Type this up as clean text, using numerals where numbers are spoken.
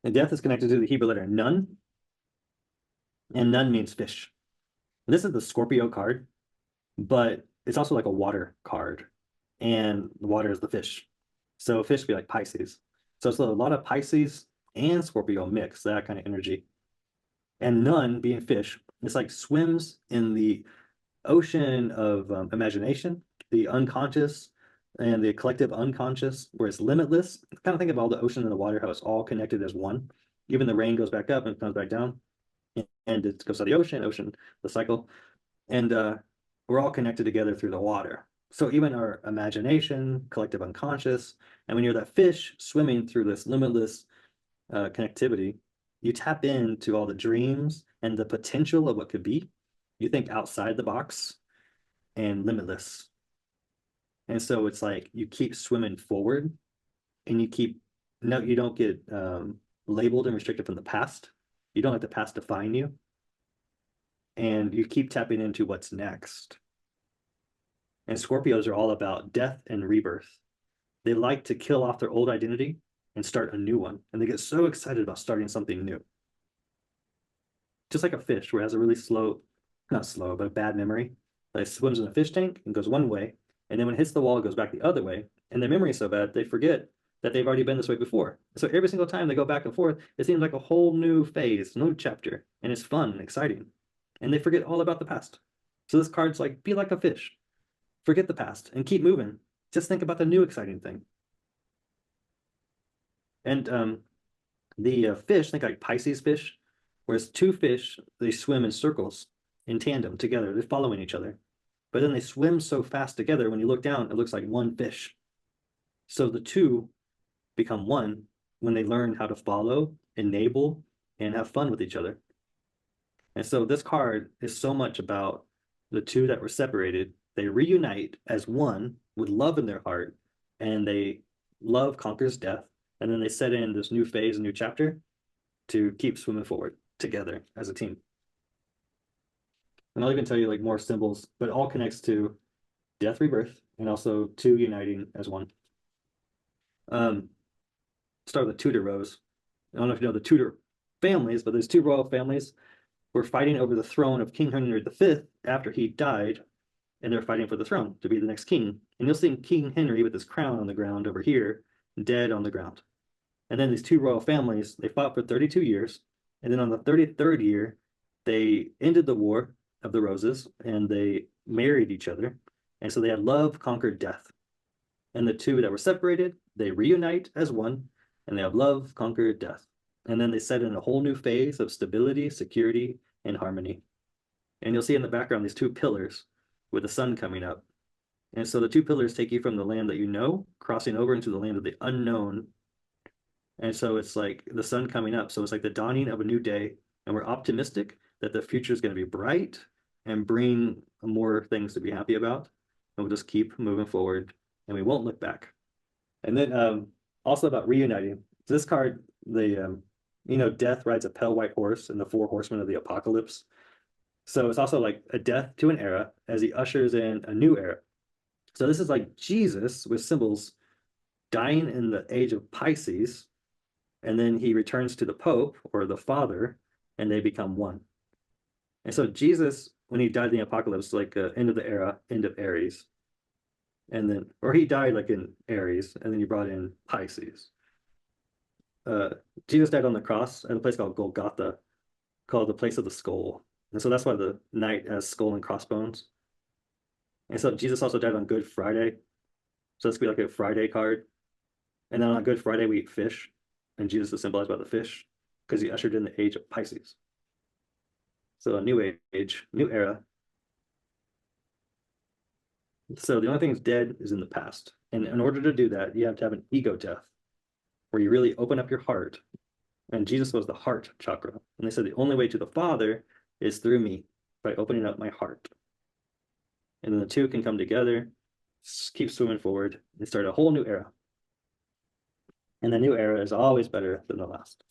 And death is connected to the Hebrew letter nun, and nun means fish. This is the Scorpio card, but it's also like a water card, and the water is the fish. So fish be like Pisces. So it's a lot of Pisces and Scorpio mix, that kind of energy. And nun being fish, it's like swims in the ocean of imagination, the unconscious and the collective unconscious, where it's limitless. Kind of think of all the ocean and the water, how it's all connected as one. Even the rain goes back up and comes back down, and it goes to the ocean, the cycle. And we're all connected together through the water. So even our imagination, collective unconscious, and when you're that fish swimming through this limitless connectivity, you tap into all the dreams and the potential of what could be. You think outside the box and limitless. And so it's like you keep swimming forward, and you keep, no, you don't get labeled and restricted from the past. You don't let the past define you. And you keep tapping into what's next. And Scorpios are all about death and rebirth. They like to kill off their old identity and start a new one. And they get so excited about starting something new. Just like a fish where it has a really slow, not slow, but a bad memory. Like it swims in a fish tank and goes one way. And then when it hits the wall, it goes back the other way. And their memory is so bad, they forget that they've already been this way before. So every single time they go back and forth, it seems like a whole new phase, new chapter. And it's fun and exciting. And they forget all about the past. So this card's like, be like a fish. Forget the past and keep moving. Just think about the new exciting thing. And the fish, think like Pisces fish, whereas two fish, they swim in circles in tandem together. They're following each other. But then they swim so fast together, when you look down, it looks like one fish. So the two become one when they learn how to follow, enable, and have fun with each other. And so this card is so much about the two that were separated. They reunite as one with love in their heart, and they love conquers death. And then they set in this new phase, a new chapter to keep swimming forward together as a team. And I'll even tell you like more symbols, but it all connects to death, rebirth, and also two uniting as one. Start with the Tudor Rose. I don't know if you know the Tudor families, but there's two royal families were fighting over the throne of King Henry V after he died, and they're fighting for the throne to be the next king. And you'll see King Henry with his crown on the ground over here, dead on the ground. And then these two royal families, they fought for 32 years. And then on the 33rd year, they ended the War of the Roses and they married each other. And so they had love conquered death. And the two that were separated, they reunite as one, and they have love conquered death. And then they set in a whole new phase of stability, security, and harmony. And you'll see in the background these two pillars with the sun coming up. And so the two pillars take you from the land that you know, crossing over into the land of the unknown. And so it's like the sun coming up. So it's like the dawning of a new day. And we're optimistic that the future is going to be bright and bring more things to be happy about. And we'll just keep moving forward and we won't look back. And then also about reuniting. So this card, death rides a pale white horse in the four horsemen of the apocalypse. So it's also like a death to an era as he ushers in a new era. So this is like Jesus with symbols dying in the age of Pisces, and then he returns to the Pope or the Father, and they become one. And so Jesus, when he died in the apocalypse, like end of the era, end of Aries, and then, or he died like in Aries, and then he brought in Pisces. Jesus died on the cross at a place called Golgotha, called the place of the skull. And so that's why the knight has skull and crossbones. And so Jesus also died on Good Friday. So this could be like a Friday card. And then on Good Friday, we eat fish. And Jesus is symbolized by the fish because he ushered in the age of Pisces. So a new age, new era. So the only thing that's dead is in the past. And in order to do that, you have to have an ego death where you really open up your heart. And Jesus was the heart chakra. And they said the only way to the Father is through me, by opening up my heart. And then the two can come together, keep swimming forward, and start a whole new era. And the new era is always better than the last.